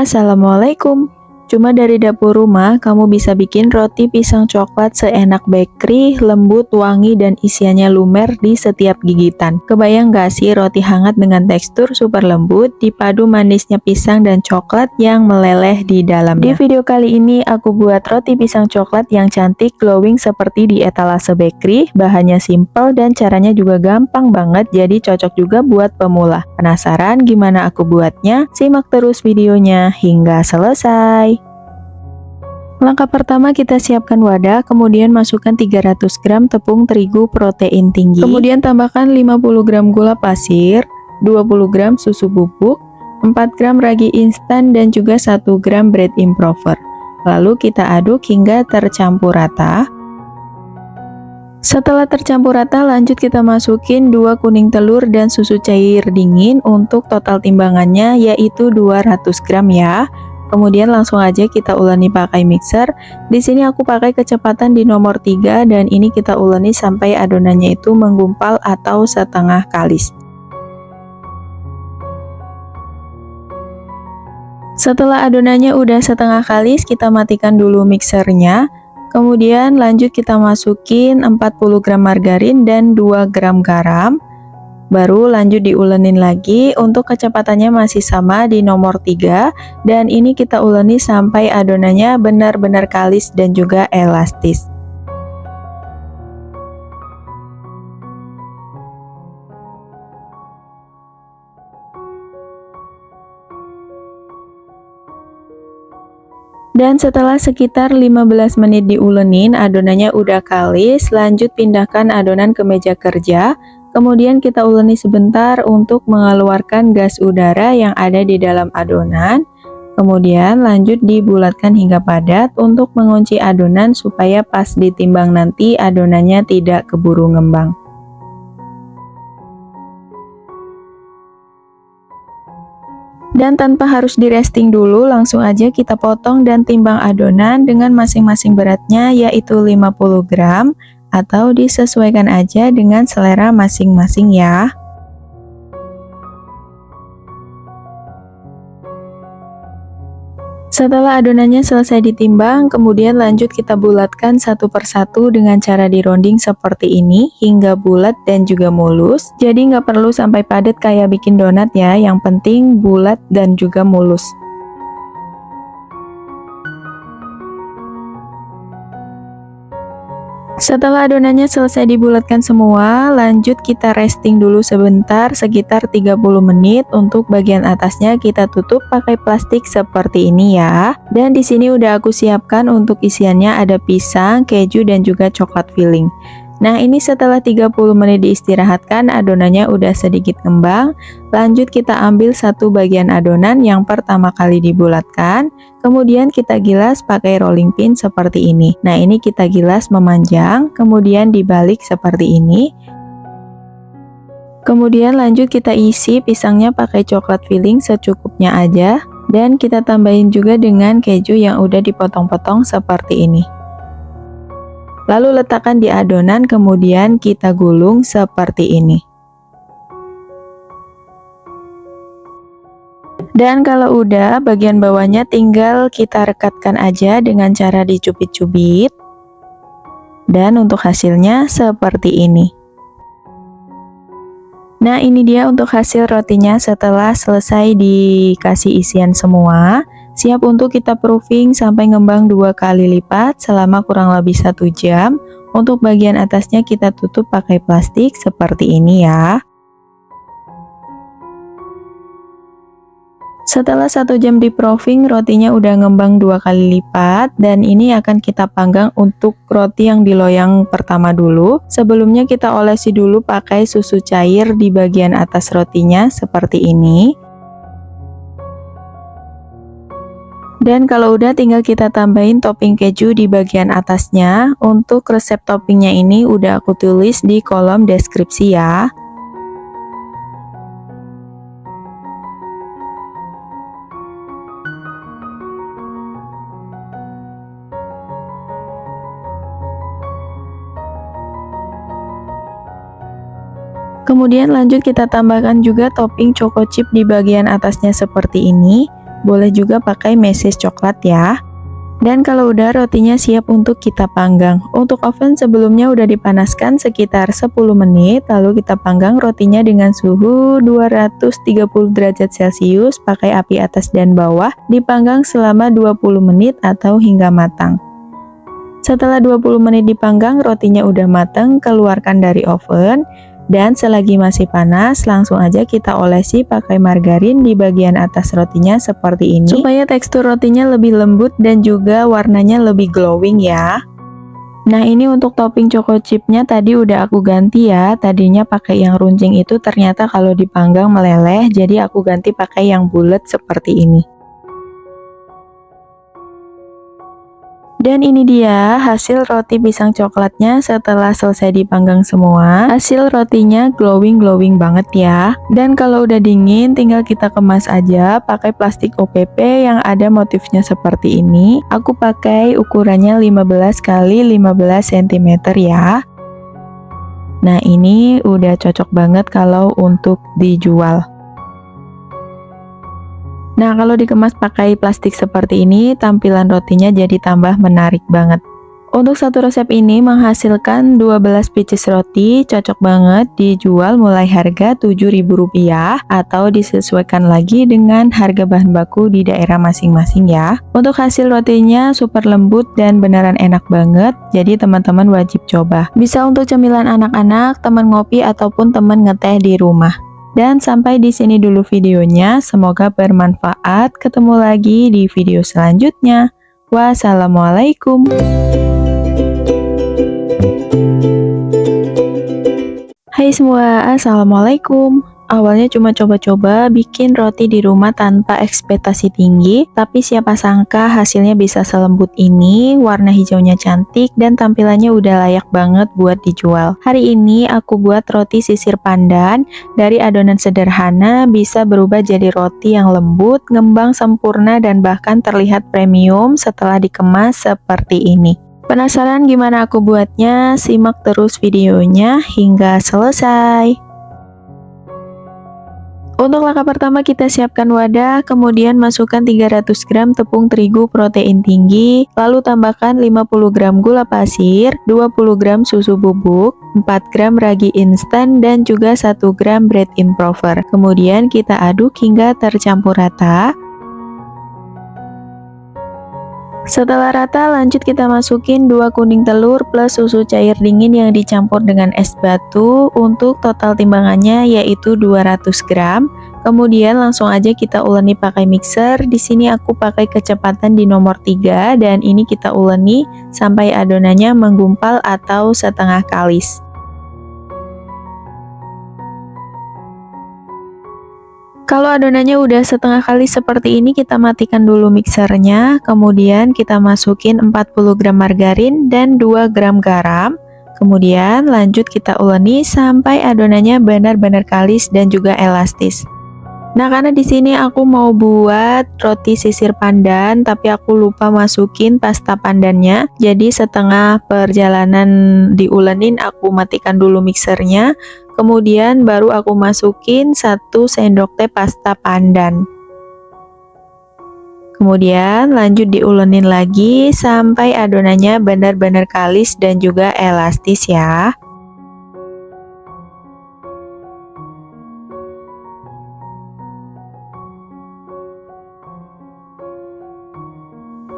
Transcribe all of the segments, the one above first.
Assalamualaikum. Cuma dari dapur rumah, kamu bisa bikin roti pisang coklat seenak bakery, lembut, wangi, dan isiannya lumer di setiap gigitan. Kebayang gak sih roti hangat dengan tekstur super lembut, dipadu manisnya pisang dan coklat yang meleleh di dalamnya. Di video kali ini, aku buat roti pisang coklat yang cantik, glowing seperti di etalase bakery. Bahannya simple dan caranya juga gampang banget, jadi cocok juga buat pemula. Penasaran gimana aku buatnya? Simak terus videonya hingga selesai. Langkah pertama, kita siapkan wadah, kemudian masukkan 300 gram tepung terigu protein tinggi, kemudian tambahkan 50 gram gula pasir, 20 gram susu bubuk, 4 gram ragi instan, dan juga 1 gram bread improver. Lalu kita aduk hingga tercampur rata. Setelah tercampur rata, lanjut kita masukin 2 kuning telur dan susu cair dingin untuk total timbangannya yaitu 200 gram ya. Kemudian langsung aja kita uleni pakai mixer. Di sini aku pakai kecepatan di nomor 3 dan ini kita uleni sampai adonannya itu menggumpal atau setengah kalis. Setelah adonannya udah setengah kalis, kita matikan dulu mixernya. Kemudian lanjut kita masukin 40 gram margarin dan 2 gram garam. Baru lanjut diulenin lagi, untuk kecepatannya masih sama di nomor 3 dan ini kita uleni sampai adonannya benar-benar kalis dan juga elastis. Dan setelah sekitar 15 menit diulenin, adonannya udah kalis. Lanjut pindahkan adonan ke meja kerja. Kemudian kita uleni sebentar untuk mengeluarkan gas udara yang ada di dalam adonan. Kemudian lanjut dibulatkan hingga padat untuk mengunci adonan supaya pas ditimbang nanti adonannya tidak keburu ngembang. Dan tanpa harus di resting dulu, langsung aja kita potong dan timbang adonan dengan masing-masing beratnya yaitu 50 gram. Atau disesuaikan aja dengan selera masing-masing ya. Setelah adonannya selesai ditimbang, kemudian lanjut kita bulatkan satu persatu dengan cara dironding seperti ini hingga bulat dan juga mulus. Jadi nggak perlu sampai padat kayak bikin donat ya, yang penting bulat dan juga mulus. Setelah adonannya selesai dibulatkan semua, lanjut kita resting dulu sebentar sekitar 30 menit. Untuk bagian atasnya kita tutup pakai plastik seperti ini ya. Dan di sini udah aku siapkan untuk isiannya ada pisang, keju, dan juga coklat filling. Nah, ini setelah 30 menit diistirahatkan, adonannya udah sedikit ngembang. Lanjut kita ambil satu bagian adonan yang pertama kali dibulatkan, kemudian kita gilas pakai rolling pin seperti ini. Nah, ini kita gilas memanjang, kemudian dibalik seperti ini. Kemudian lanjut kita isi pisangnya pakai coklat filling secukupnya aja, dan kita tambahin juga dengan keju yang udah dipotong-potong seperti ini. Lalu letakkan di adonan, kemudian kita gulung seperti ini. Dan kalau udah, bagian bawahnya tinggal kita rekatkan aja dengan cara dicubit-cubit. Dan untuk hasilnya seperti ini. Nah, ini dia untuk hasil rotinya setelah selesai dikasih isian semua. Siap untuk kita proofing sampai ngembang 2 kali lipat selama kurang lebih 1 jam. Untuk bagian atasnya kita tutup pakai plastik seperti ini ya. Setelah 1 jam di proofing, rotinya udah ngembang 2 kali lipat. Dan ini akan kita panggang untuk roti yang di loyang pertama dulu. Sebelumnya kita olesi dulu pakai susu cair di bagian atas rotinya seperti ini. Dan kalau udah, tinggal kita tambahin topping keju di bagian atasnya. Untuk resep toppingnya ini udah aku tulis di kolom deskripsi ya. Kemudian lanjut kita tambahkan juga topping choco chip di bagian atasnya seperti ini. boleh juga pakai meses coklat ya. Dan kalau udah, rotinya siap untuk kita panggang. Untuk oven sebelumnya udah dipanaskan sekitar 10 menit, lalu kita panggang rotinya dengan suhu 230 derajat Celcius, pakai api atas dan bawah, dipanggang selama 20 menit atau hingga matang. Setelah 20 menit dipanggang, rotinya udah matang, keluarkan dari oven. Dan selagi masih panas, langsung aja kita olesi pakai margarin di bagian atas rotinya seperti ini, supaya tekstur rotinya lebih lembut dan juga warnanya lebih glowing ya. Nah, ini untuk topping choco chipnya tadi udah aku ganti ya. Tadinya pakai yang runcing itu ternyata kalau dipanggang meleleh, jadi aku ganti pakai yang bulat seperti ini. Dan ini dia hasil roti pisang coklatnya setelah selesai dipanggang semua. Hasil rotinya glowing banget ya. Dan kalau udah dingin tinggal kita kemas aja pakai plastik OPP yang ada motifnya seperti ini. Aku pakai ukurannya 15 x 15 cm ya. Nah, ini udah cocok banget kalau untuk dijual. Nah, kalau dikemas pakai plastik seperti ini, tampilan rotinya jadi tambah menarik banget. Untuk satu resep ini menghasilkan 12 pieces roti, cocok banget dijual mulai harga Rp7.000 atau disesuaikan lagi dengan harga bahan baku di daerah masing-masing ya. Untuk hasil rotinya super lembut dan beneran enak banget, jadi teman-teman wajib coba. Bisa untuk cemilan anak-anak, teman ngopi, ataupun teman ngeteh di rumah. Dan sampai di sini dulu videonya, semoga bermanfaat. Ketemu lagi di video selanjutnya. Wassalamualaikum. Hai semua, assalamualaikum. Awalnya cuma coba-coba bikin roti di rumah tanpa ekspektasi tinggi, tapi siapa sangka hasilnya bisa selembut ini, warna hijaunya cantik, dan tampilannya udah layak banget buat dijual. Hari ini aku buat roti sisir pandan, dari adonan sederhana bisa berubah jadi roti yang lembut, ngembang sempurna, dan bahkan terlihat premium setelah dikemas seperti ini. Penasaran gimana aku buatnya? Simak terus videonya hingga selesai. Untuk langkah pertama kita siapkan wadah, kemudian masukkan 300 gram tepung terigu protein tinggi, lalu tambahkan 50 gram gula pasir, 20 gram susu bubuk, 4 gram ragi instan, dan juga 1 gram bread improver. Kemudian kita aduk hingga tercampur rata. Setelah rata, lanjut kita masukin 2 kuning telur plus susu cair dingin yang dicampur dengan es batu. Untuk total timbangannya yaitu 200 gram. Kemudian langsung aja kita uleni pakai mixer. Di sini aku pakai kecepatan di nomor 3 dan ini kita uleni sampai adonannya menggumpal atau setengah kalis. Kalau adonannya udah setengah kali seperti ini, kita matikan dulu mixernya. Kemudian kita masukin 40 gram margarin dan 2 gram garam. Kemudian lanjut kita uleni sampai adonannya benar-benar kalis dan juga elastis. Nah, karena di sini aku mau buat roti sisir pandan, tapi aku lupa masukin pasta pandannya. Jadi setengah perjalanan diulenin, aku matikan dulu mixernya. Kemudian baru aku masukin 1 sendok teh pasta pandan. Kemudian lanjut diulenin lagi sampai adonannya benar-benar kalis dan juga elastis ya.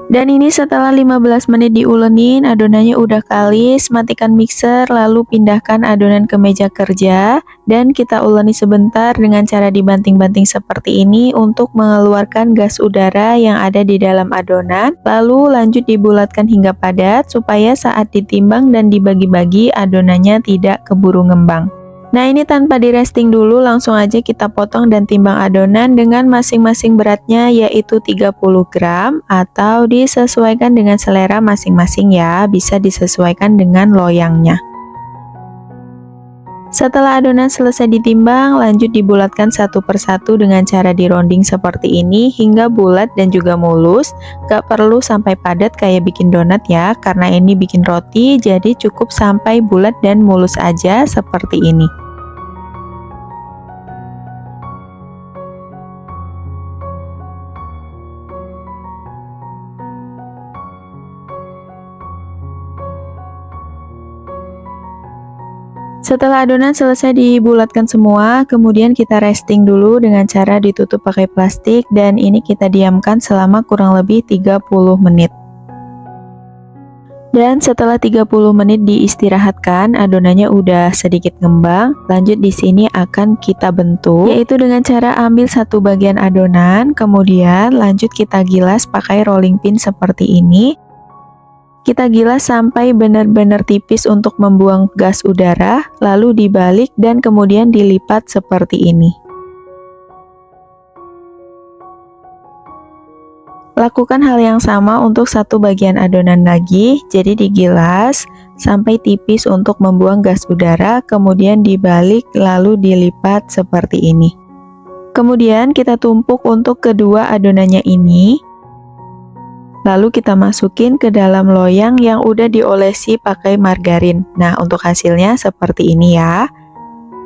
Dan ini setelah 15 menit diulenin, adonannya udah kalis, matikan mixer, lalu pindahkan adonan ke meja kerja, dan kita uleni sebentar dengan cara dibanting-banting seperti ini untuk mengeluarkan gas udara yang ada di dalam adonan, lalu lanjut dibulatkan hingga padat, supaya saat ditimbang dan dibagi-bagi adonannya tidak keburu ngembang. Nah, ini tanpa di resting dulu, langsung aja kita potong dan timbang adonan dengan masing-masing beratnya yaitu 30 gram atau disesuaikan dengan selera masing-masing ya, bisa disesuaikan dengan loyangnya. Setelah adonan selesai ditimbang, lanjut dibulatkan satu persatu dengan cara dironding seperti ini hingga bulat dan juga mulus. Gak perlu sampai padat kayak bikin donat ya, karena ini bikin roti, jadi cukup sampai bulat dan mulus aja seperti ini. Setelah adonan selesai dibulatkan semua, kemudian kita resting dulu dengan cara ditutup pakai plastik dan ini kita diamkan selama kurang lebih 30 menit. Dan setelah 30 menit diistirahatkan, adonannya udah sedikit ngembang. Lanjut di sini akan kita bentuk, yaitu dengan cara ambil satu bagian adonan, kemudian lanjut kita gilas pakai rolling pin seperti ini. Kita gilas sampai benar-benar tipis untuk membuang gas udara, lalu dibalik dan kemudian dilipat seperti ini. Lakukan hal yang sama untuk satu bagian adonan lagi, jadi digilas sampai tipis untuk membuang gas udara, kemudian dibalik lalu dilipat seperti ini. Kemudian kita tumpuk untuk kedua adonannya ini. Lalu kita masukin ke dalam loyang yang udah diolesi pakai margarin. Nah, untuk hasilnya seperti ini ya.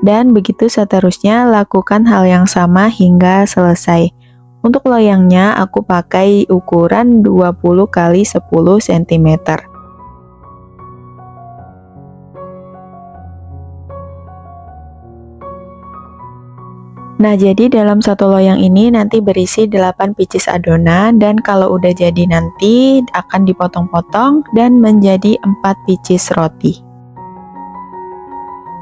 Dan begitu seterusnya, lakukan hal yang sama hingga selesai. Untuk loyangnya aku pakai ukuran 20 x 10 cm. Nah, jadi dalam satu loyang ini nanti berisi 8 pieces adonan dan kalau udah jadi nanti akan dipotong-potong dan menjadi 4 pieces roti.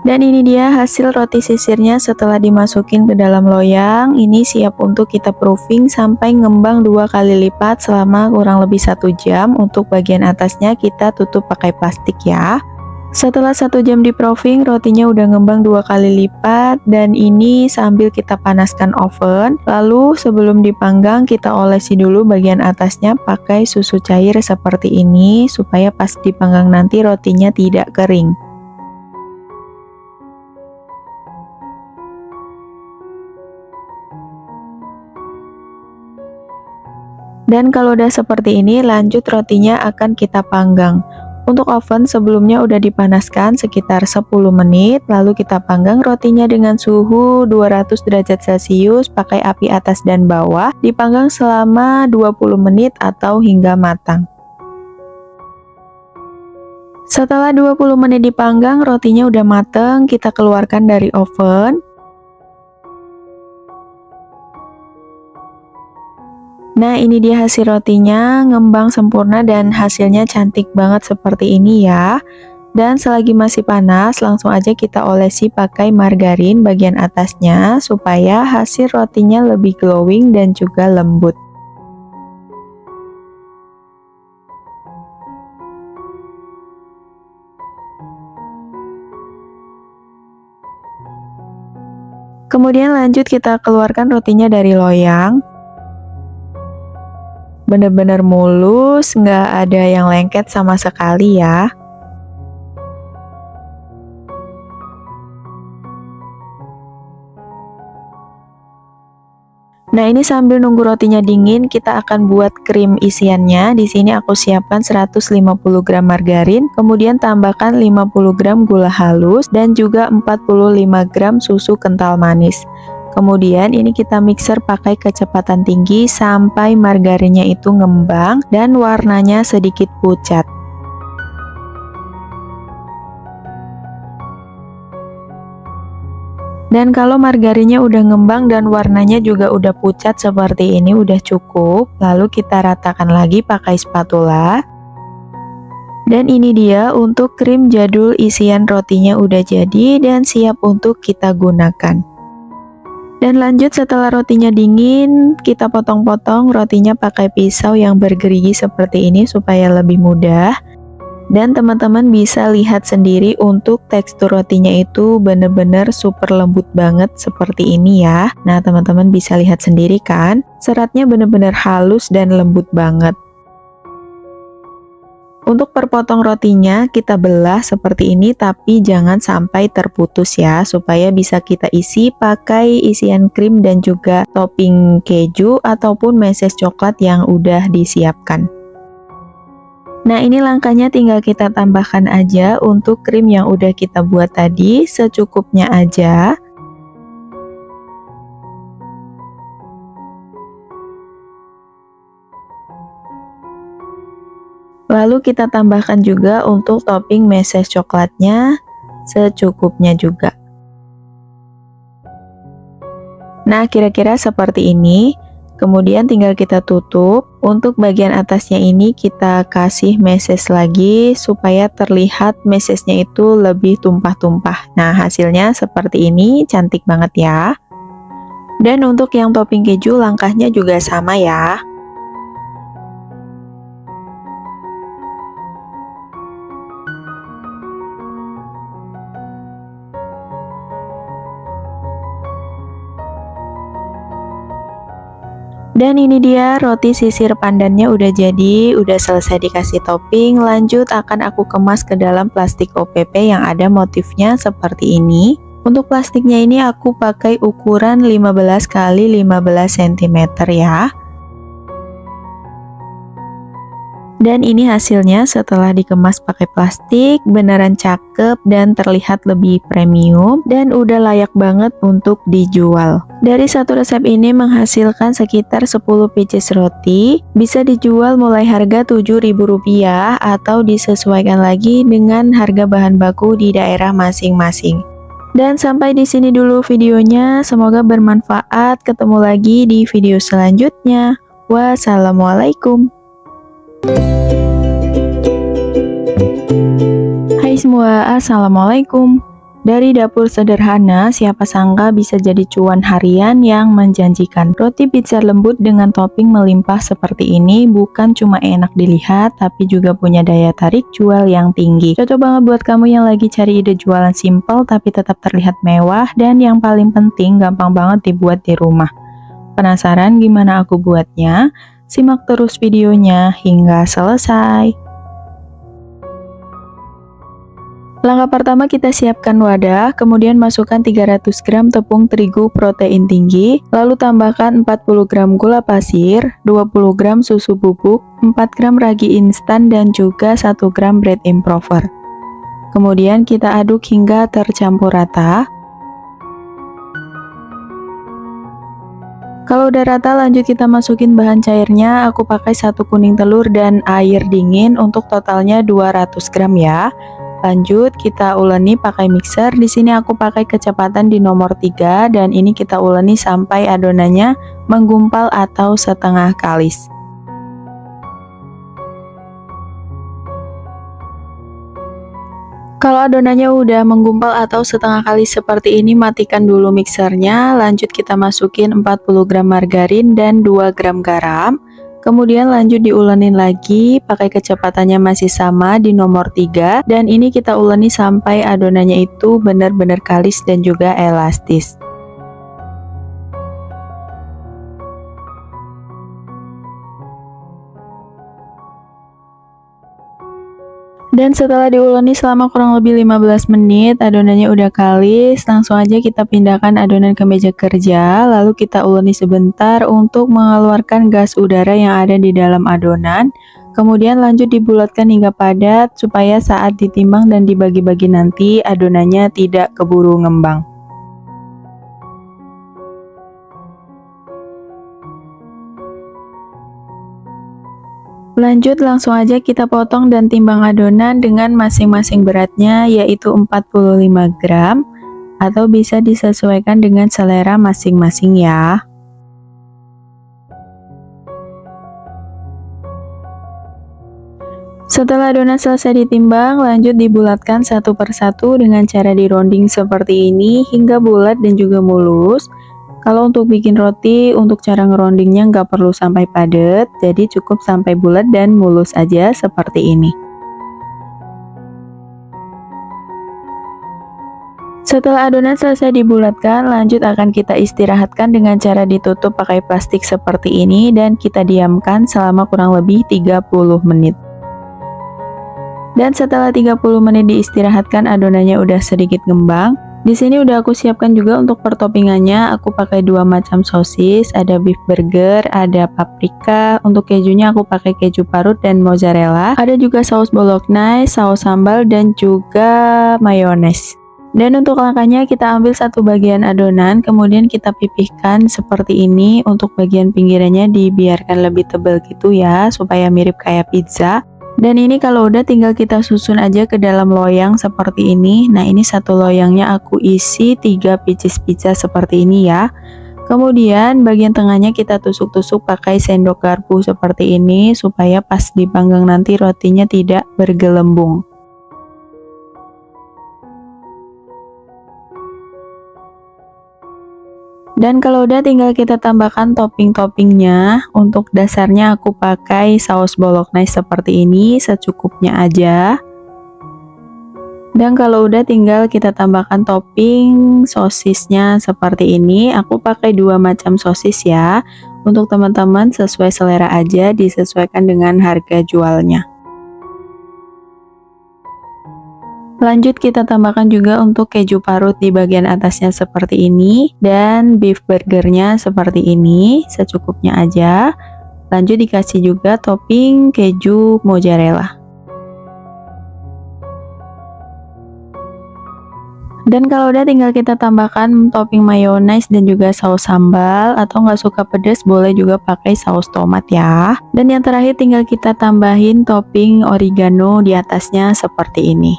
Dan ini dia hasil roti sisirnya setelah dimasukin ke dalam loyang. Ini siap untuk kita proofing sampai ngembang 2 kali lipat selama kurang lebih 1 jam. Untuk bagian atasnya kita tutup pakai plastik ya. Setelah 1 jam di proofing, rotinya udah ngembang 2 kali lipat dan ini sambil kita panaskan oven. Lalu sebelum dipanggang kita olesi dulu bagian atasnya pakai susu cair seperti ini supaya pas dipanggang nanti rotinya tidak kering. Dan kalau udah seperti ini, lanjut rotinya akan kita panggang. Untuk oven sebelumnya udah dipanaskan sekitar 10 menit, lalu kita panggang rotinya dengan suhu 200 derajat Celcius pakai api atas dan bawah, dipanggang selama 20 menit atau hingga matang. Setelah 20 menit dipanggang, rotinya udah mateng, kita keluarkan dari oven. Nah, ini dia hasil rotinya, ngembang sempurna dan hasilnya cantik banget seperti ini ya. Dan selagi masih panas, langsung aja kita olesi pakai margarin bagian atasnya supaya hasil rotinya lebih glowing dan juga lembut. Kemudian lanjut kita keluarkan rotinya dari loyang. Bener-bener mulus, nggak ada yang lengket sama sekali ya. Nah, ini sambil nunggu rotinya dingin, kita akan buat krim isiannya. Di sini aku siapkan 150 gram margarin, kemudian tambahkan 50 gram gula halus dan juga 45 gram susu kental manis. Kemudian ini kita mixer pakai kecepatan tinggi sampai margarinnya itu ngembang dan warnanya sedikit pucat. Dan kalau margarinnya udah ngembang dan warnanya juga udah pucat seperti ini udah cukup. Lalu kita ratakan lagi pakai spatula. Dan ini dia untuk krim jadul isian rotinya udah jadi dan siap untuk kita gunakan. Dan lanjut setelah rotinya dingin, kita potong-potong rotinya pakai pisau yang bergerigi seperti ini supaya lebih mudah. Dan teman-teman bisa lihat sendiri untuk tekstur rotinya itu bener-bener super lembut banget seperti ini ya. Nah, teman-teman bisa lihat sendiri kan, seratnya bener-bener halus dan lembut banget. Untuk perpotong rotinya kita belah seperti ini tapi jangan sampai terputus ya, supaya bisa kita isi pakai isian krim dan juga topping keju ataupun meses coklat yang udah disiapkan. Nah, ini langkahnya tinggal kita tambahkan aja untuk krim yang udah kita buat tadi, secukupnya aja. Lalu kita tambahkan juga untuk topping meses coklatnya secukupnya juga. Nah, kira-kira seperti ini. Kemudian tinggal kita tutup. Untuk bagian atasnya ini kita kasih meses lagi supaya terlihat mesesnya itu lebih tumpah-tumpah. Nah, hasilnya seperti ini, cantik banget ya. Dan untuk yang topping keju langkahnya juga sama ya. Dan ini dia roti sisir pandannya udah jadi, udah selesai dikasih topping. Lanjut akan aku kemas ke dalam plastik OPP yang ada motifnya seperti ini. Untuk plastiknya ini aku pakai ukuran 15 x 15 cm ya. Dan ini hasilnya setelah dikemas pakai plastik, beneran cakep dan terlihat lebih premium dan udah layak banget untuk dijual. Dari satu resep ini menghasilkan sekitar 10 pieces roti, bisa dijual mulai harga Rp7.000 atau disesuaikan lagi dengan harga bahan baku di daerah masing-masing. Dan sampai di sini dulu videonya, semoga bermanfaat. Ketemu lagi di video selanjutnya. Wassalamualaikum. Hai semua, assalamualaikum. Dari dapur sederhana, siapa sangka bisa jadi cuan harian yang menjanjikan. Roti pizza lembut dengan topping melimpah seperti ini bukan cuma enak dilihat, tapi juga punya daya tarik jual yang tinggi. Cocok banget buat kamu yang lagi cari ide jualan simple tapi tetap terlihat mewah, dan yang paling penting gampang banget dibuat di rumah. Penasaran gimana aku buatnya? Simak terus videonya hingga selesai. Langkah pertama, kita siapkan wadah, kemudian masukkan 300 gram tepung terigu protein tinggi, lalu tambahkan 40 gram gula pasir, 20 gram susu bubuk, 4 gram ragi instan, dan juga 1 gram bread improver. Kemudian kita aduk hingga tercampur rata. Kalau udah rata, lanjut kita masukin bahan cairnya. Aku pakai 1 kuning telur dan air dingin, untuk totalnya 200 gram ya. Lanjut kita uleni pakai mixer. Di sini aku pakai kecepatan di nomor 3 dan ini kita uleni sampai adonannya menggumpal atau setengah kalis. Kalau adonannya udah menggumpal atau setengah kali seperti ini, matikan dulu mixernya. Lanjut kita masukin 40 gram margarin dan 2 gram garam. Kemudian lanjut diulenin lagi, pakai kecepatannya masih sama di nomor 3. Dan ini kita uleni sampai adonannya itu benar-benar kalis dan juga elastis. Dan setelah diuleni selama kurang lebih 15 menit, adonannya udah kalis. Langsung aja kita pindahkan adonan ke meja kerja, lalu kita uleni sebentar untuk mengeluarkan gas udara yang ada di dalam adonan. Kemudian lanjut dibulatkan hingga padat, supaya saat ditimbang dan dibagi-bagi nanti, adonannya tidak keburu ngembang. Lanjut langsung aja kita potong dan timbang adonan dengan masing-masing beratnya, yaitu 45 gram, atau bisa disesuaikan dengan selera masing-masing ya. Setelah adonan selesai ditimbang, lanjut dibulatkan satu persatu dengan cara dironding seperti ini hingga bulat dan juga mulus. Kalau untuk bikin roti, untuk cara ngerondingnya nggak perlu sampai padat, jadi cukup sampai bulat dan mulus aja seperti ini. Setelah adonan selesai dibulatkan, lanjut akan kita istirahatkan dengan cara ditutup pakai plastik seperti ini dan kita diamkan selama kurang lebih 30 menit. Dan setelah 30 menit diistirahatkan, adonannya udah sedikit ngembang. Di sini udah aku siapkan juga untuk pertoppingannya. Aku pakai 2 macam sosis, ada beef burger, ada paprika. Untuk kejunya aku pakai keju parut dan mozzarella. Ada juga saus bolognese, saus sambal, dan juga mayones. Dan untuk langkahnya, kita ambil satu bagian adonan, kemudian kita pipihkan seperti ini. Untuk bagian pinggirannya dibiarkan lebih tebal gitu ya, supaya mirip kayak pizza. Dan ini kalau udah tinggal kita susun aja ke dalam loyang seperti ini. Nah, ini satu loyangnya aku isi 3 pieces pizza seperti ini ya. Kemudian bagian tengahnya kita tusuk-tusuk pakai sendok garpu seperti ini supaya pas dipanggang nanti rotinya tidak bergelembung. Dan kalau udah tinggal kita tambahkan topping-toppingnya. Untuk dasarnya aku pakai saus bolognese seperti ini, secukupnya aja. Dan kalau udah tinggal kita tambahkan topping sosisnya seperti ini. Aku pakai 2 macam sosis ya. Untuk teman-teman sesuai selera aja, disesuaikan dengan harga jualnya. Lanjut kita tambahkan juga untuk keju parut di bagian atasnya seperti ini, dan beef burgernya seperti ini, secukupnya aja. Lanjut dikasih juga topping keju mozzarella. Dan kalau udah tinggal kita tambahkan topping mayones dan juga saus sambal, atau nggak suka pedas boleh juga pakai saus tomat ya. Dan yang terakhir tinggal kita tambahin topping oregano di atasnya seperti ini.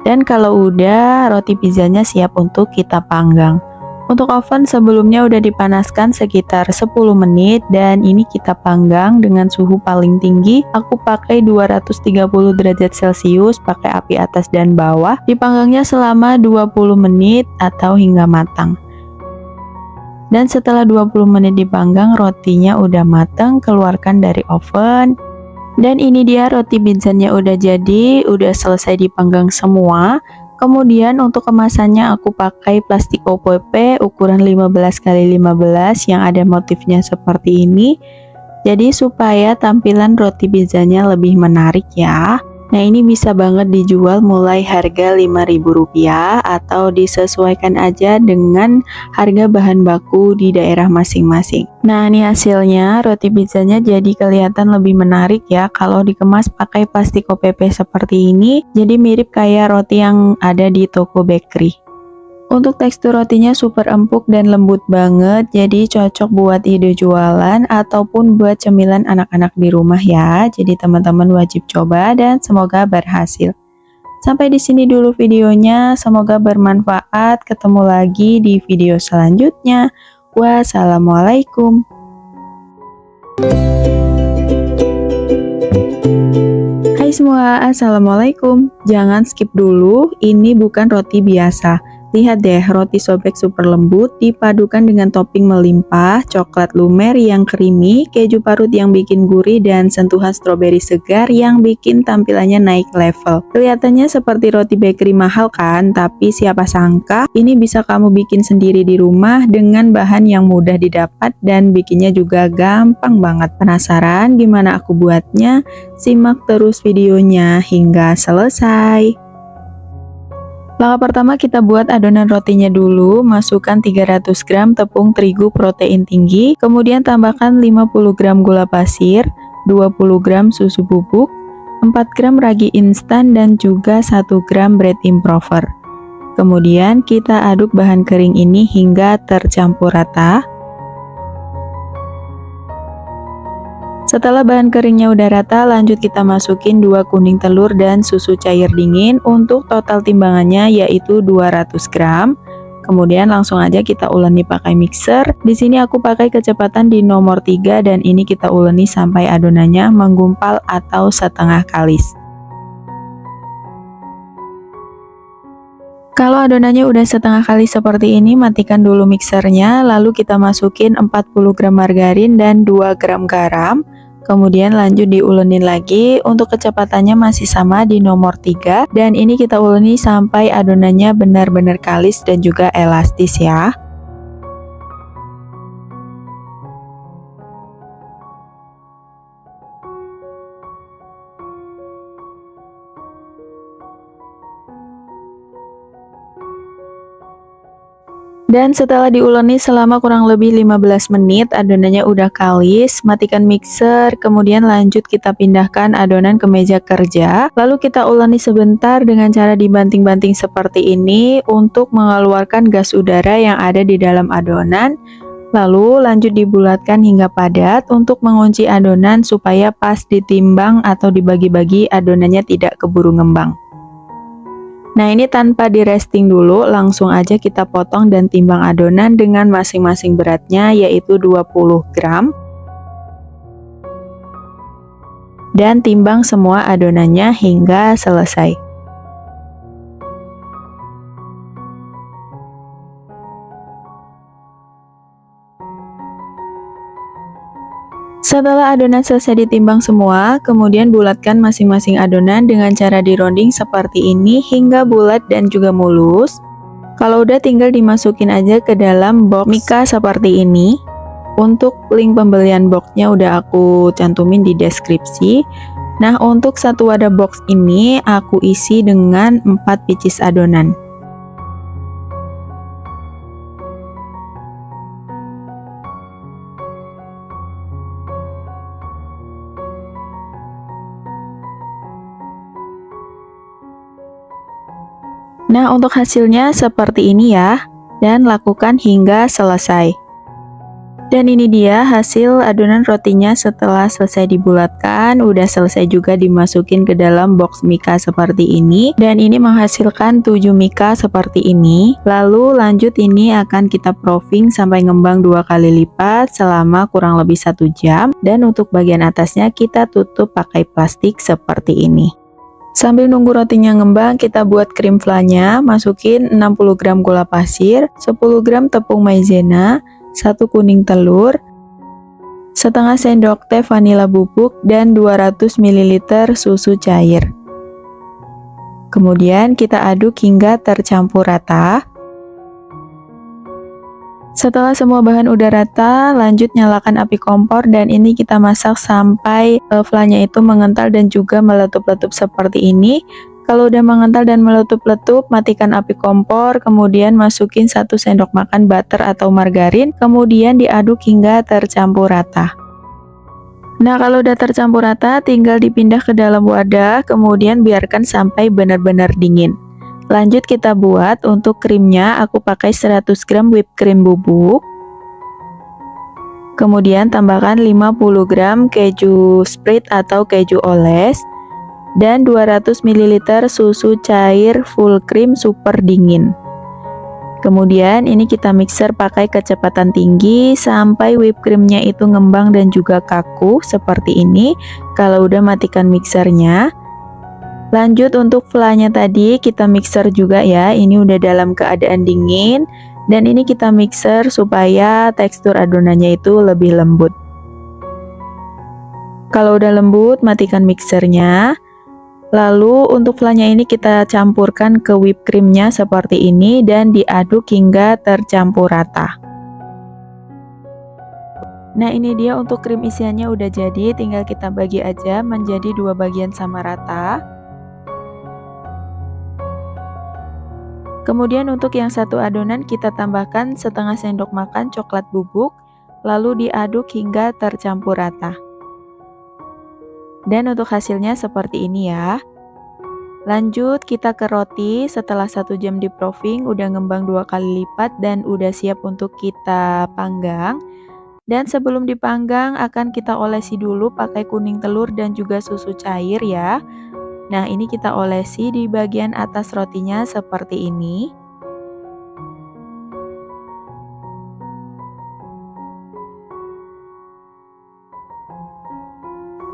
Dan kalau udah, roti pizzanya siap untuk kita panggang. Untuk oven sebelumnya udah dipanaskan sekitar 10 menit dan ini kita panggang dengan suhu paling tinggi. Aku pakai 230 derajat Celcius, pakai api atas dan bawah. Dipanggangnya selama 20 menit atau hingga matang. Dan setelah 20 menit dipanggang, rotinya udah matang, keluarkan dari oven. Dan ini dia roti pizzanya udah jadi, udah selesai dipanggang semua. Kemudian untuk kemasannya aku pakai plastik OPP ukuran 15x15 yang ada motifnya seperti ini. Jadi supaya tampilan roti pizzanya lebih menarik ya. Nah, ini bisa banget dijual mulai harga Rp5.000 atau disesuaikan aja dengan harga bahan baku di daerah masing-masing. Nah, ini hasilnya, roti pizzanya jadi kelihatan lebih menarik ya kalau dikemas pakai plastik OPP seperti ini. Jadi mirip kayak roti yang ada di toko bakery. Untuk tekstur rotinya super empuk dan lembut banget, jadi cocok buat ide jualan ataupun buat cemilan anak-anak di rumah ya. Jadi teman-teman wajib coba dan semoga berhasil. Sampai di sini dulu videonya, semoga bermanfaat. Ketemu lagi di video selanjutnya. Wassalamualaikum. Hai semua, assalamualaikum. Jangan skip dulu, ini bukan roti biasa. Lihat deh, roti sobek super lembut dipadukan dengan topping melimpah, coklat lumer yang creamy, keju parut yang bikin gurih, dan sentuhan stroberi segar yang bikin tampilannya naik level. Kelihatannya seperti roti bakery mahal kan? Tapi siapa sangka ini bisa kamu bikin sendiri di rumah dengan bahan yang mudah didapat dan bikinnya juga gampang banget. Penasaran gimana aku buatnya? Simak terus videonya hingga selesai. Langkah pertama kita buat adonan rotinya dulu, masukkan 300 gram tepung terigu protein tinggi, kemudian tambahkan 50 gram gula pasir, 20 gram susu bubuk, 4 gram ragi instan dan juga 1 gram bread improver. Kemudian kita aduk bahan kering ini hingga tercampur rata. Setelah bahan keringnya udah rata, lanjut kita masukin 2 kuning telur dan susu cair dingin. Untuk total timbangannya yaitu 200 gram. Kemudian langsung aja kita uleni pakai mixer. Di sini aku pakai kecepatan di nomor 3 dan ini kita uleni sampai adonannya menggumpal atau setengah kalis. Kalau adonannya udah setengah kali seperti ini, matikan dulu mixernya, lalu kita masukin 40 gram margarin dan 2 gram garam. Kemudian lanjut diulenin lagi, untuk kecepatannya masih sama di nomor 3, dan ini kita uleni sampai adonannya benar-benar kalis dan juga elastis ya. Dan setelah diuleni selama kurang lebih 15 menit, adonannya udah kalis, matikan mixer, kemudian lanjut kita pindahkan adonan ke meja kerja. Lalu kita uleni sebentar dengan cara dibanting-banting seperti ini untuk mengeluarkan gas udara yang ada di dalam adonan. Lalu lanjut dibulatkan hingga padat untuk mengunci adonan supaya pas ditimbang atau dibagi-bagi adonannya tidak keburu ngembang. Nah, ini tanpa di resting dulu, langsung aja kita potong dan timbang adonan dengan masing-masing beratnya, yaitu 20 gram. Dan timbang semua adonannya hingga selesai. Setelah adonan selesai ditimbang semua, kemudian bulatkan masing-masing adonan dengan cara dironding seperti ini hingga bulat dan juga mulus. Kalau udah, tinggal dimasukin aja ke dalam box mika seperti ini. Untuk link pembelian boxnya udah aku cantumin di deskripsi. Nah, untuk satu wadah box ini aku isi dengan 4 pieces adonan. Nah, untuk hasilnya seperti ini ya, dan lakukan hingga selesai. Dan ini dia hasil adonan rotinya setelah selesai dibulatkan, udah selesai juga dimasukin ke dalam box mika seperti ini, dan ini menghasilkan 7 mika seperti ini. Lalu lanjut, ini akan kita proofing sampai ngembang 2 kali lipat selama kurang lebih 1 jam, dan untuk bagian atasnya kita tutup pakai plastik seperti ini. Sambil nunggu rotinya ngembang, kita buat krim flanya. Masukin 60 gram gula pasir, 10 gram tepung maizena, 1 kuning telur, setengah sendok teh vanila bubuk, dan 200 ml susu cair. Kemudian kita aduk hingga tercampur rata. Setelah semua bahan udah rata, lanjut nyalakan api kompor dan ini kita masak sampai flanya itu mengental dan juga meletup-letup seperti ini. Kalau udah mengental dan meletup-letup, matikan api kompor, kemudian masukin 1 sendok makan butter atau margarin, kemudian diaduk hingga tercampur rata. Nah, kalau udah tercampur rata, tinggal dipindah ke dalam wadah, kemudian biarkan sampai benar-benar dingin. Lanjut kita buat. Untuk krimnya aku pakai 100 gram whipped cream bubuk. Kemudian tambahkan 50 gram keju spread atau keju oles dan 200 ml susu cair full cream super dingin. Kemudian ini kita mixer pakai kecepatan tinggi sampai whipped creamnya itu ngembang dan juga kaku seperti ini. Kalau udah, matikan mixernya. Lanjut untuk flanya tadi kita mixer juga ya, ini udah dalam keadaan dingin dan ini kita mixer supaya tekstur adonannya itu lebih lembut. Kalau udah lembut, matikan mixernya. Lalu untuk flanya ini kita campurkan ke whipped creamnya seperti ini dan diaduk hingga tercampur rata. Nah, ini dia untuk krim isiannya udah jadi, tinggal kita bagi aja menjadi 2 bagian sama rata. Kemudian untuk yang satu adonan kita tambahkan setengah sendok makan coklat bubuk, lalu diaduk hingga tercampur rata. Dan untuk hasilnya seperti ini ya. Lanjut kita ke roti. Setelah 1 jam di proofing, udah ngembang 2 kali lipat dan udah siap untuk kita panggang. Dan sebelum dipanggang akan kita olesi dulu pakai kuning telur dan juga susu cair ya. Nah, ini kita olesi di bagian atas rotinya seperti ini.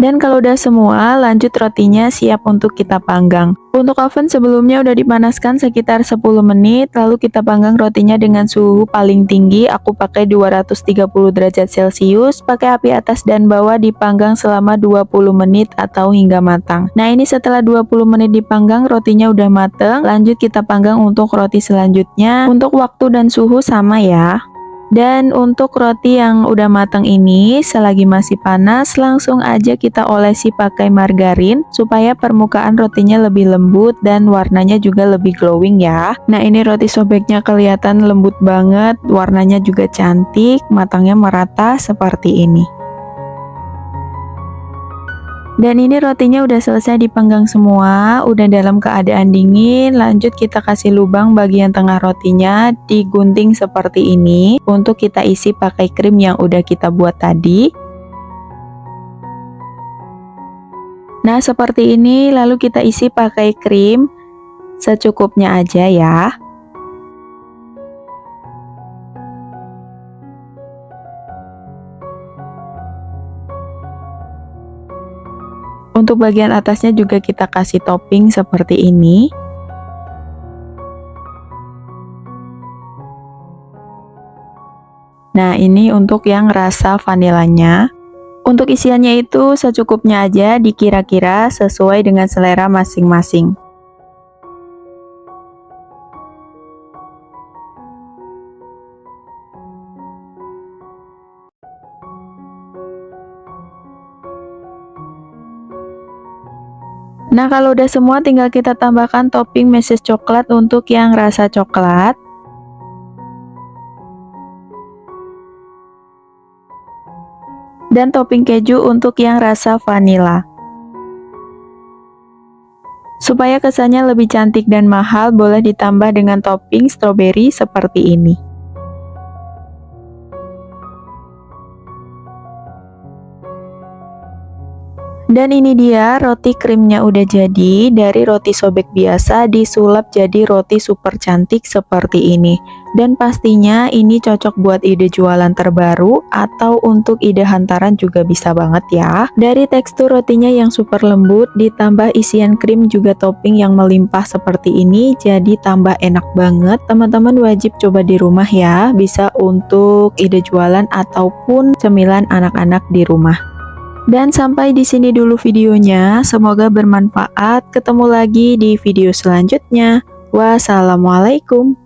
Dan kalau udah semua, lanjut rotinya siap untuk kita panggang. Untuk oven sebelumnya udah dipanaskan sekitar 10 menit, lalu kita panggang rotinya dengan suhu paling tinggi. Aku pakai 230 derajat Celcius, pakai api atas dan bawah, dipanggang selama 20 menit atau hingga matang. Nah, ini setelah 20 menit dipanggang, rotinya udah mateng. Lanjut kita panggang untuk roti selanjutnya. Untuk waktu dan suhu sama ya. Dan untuk roti yang udah matang ini, selagi masih panas, langsung aja kita olesi pakai margarin supaya permukaan rotinya lebih lembut dan warnanya juga lebih glowing ya. Nah, ini roti sobeknya kelihatan lembut banget, warnanya juga cantik, matangnya merata seperti ini. Dan ini rotinya udah selesai dipanggang semua, udah dalam keadaan dingin. Lanjut kita kasih lubang bagian tengah rotinya, digunting seperti ini untuk kita isi pakai krim yang udah kita buat tadi. Nah, seperti ini, lalu kita isi pakai krim secukupnya aja ya. Untuk bagian atasnya juga kita kasih topping seperti ini. Nah, ini untuk yang rasa vanilanya. Untuk isiannya itu secukupnya aja, dikira-kira sesuai dengan selera masing-masing. Nah, kalau udah semua tinggal kita tambahkan topping meses coklat untuk yang rasa coklat. Dan topping keju untuk yang rasa vanila. Supaya kesannya lebih cantik dan mahal, boleh ditambah dengan topping stroberi seperti ini. Dan ini dia roti krimnya udah jadi. Dari roti sobek biasa disulap jadi roti super cantik seperti ini. Dan pastinya ini cocok buat ide jualan terbaru atau untuk ide hantaran juga bisa banget ya. Dari tekstur rotinya yang super lembut ditambah isian krim juga topping yang melimpah seperti ini, jadi tambah enak banget. Teman-teman wajib coba di rumah ya, bisa untuk ide jualan ataupun cemilan anak-anak di rumah. Dan sampai di sini dulu videonya, semoga bermanfaat. Ketemu lagi di video selanjutnya. Wassalamualaikum.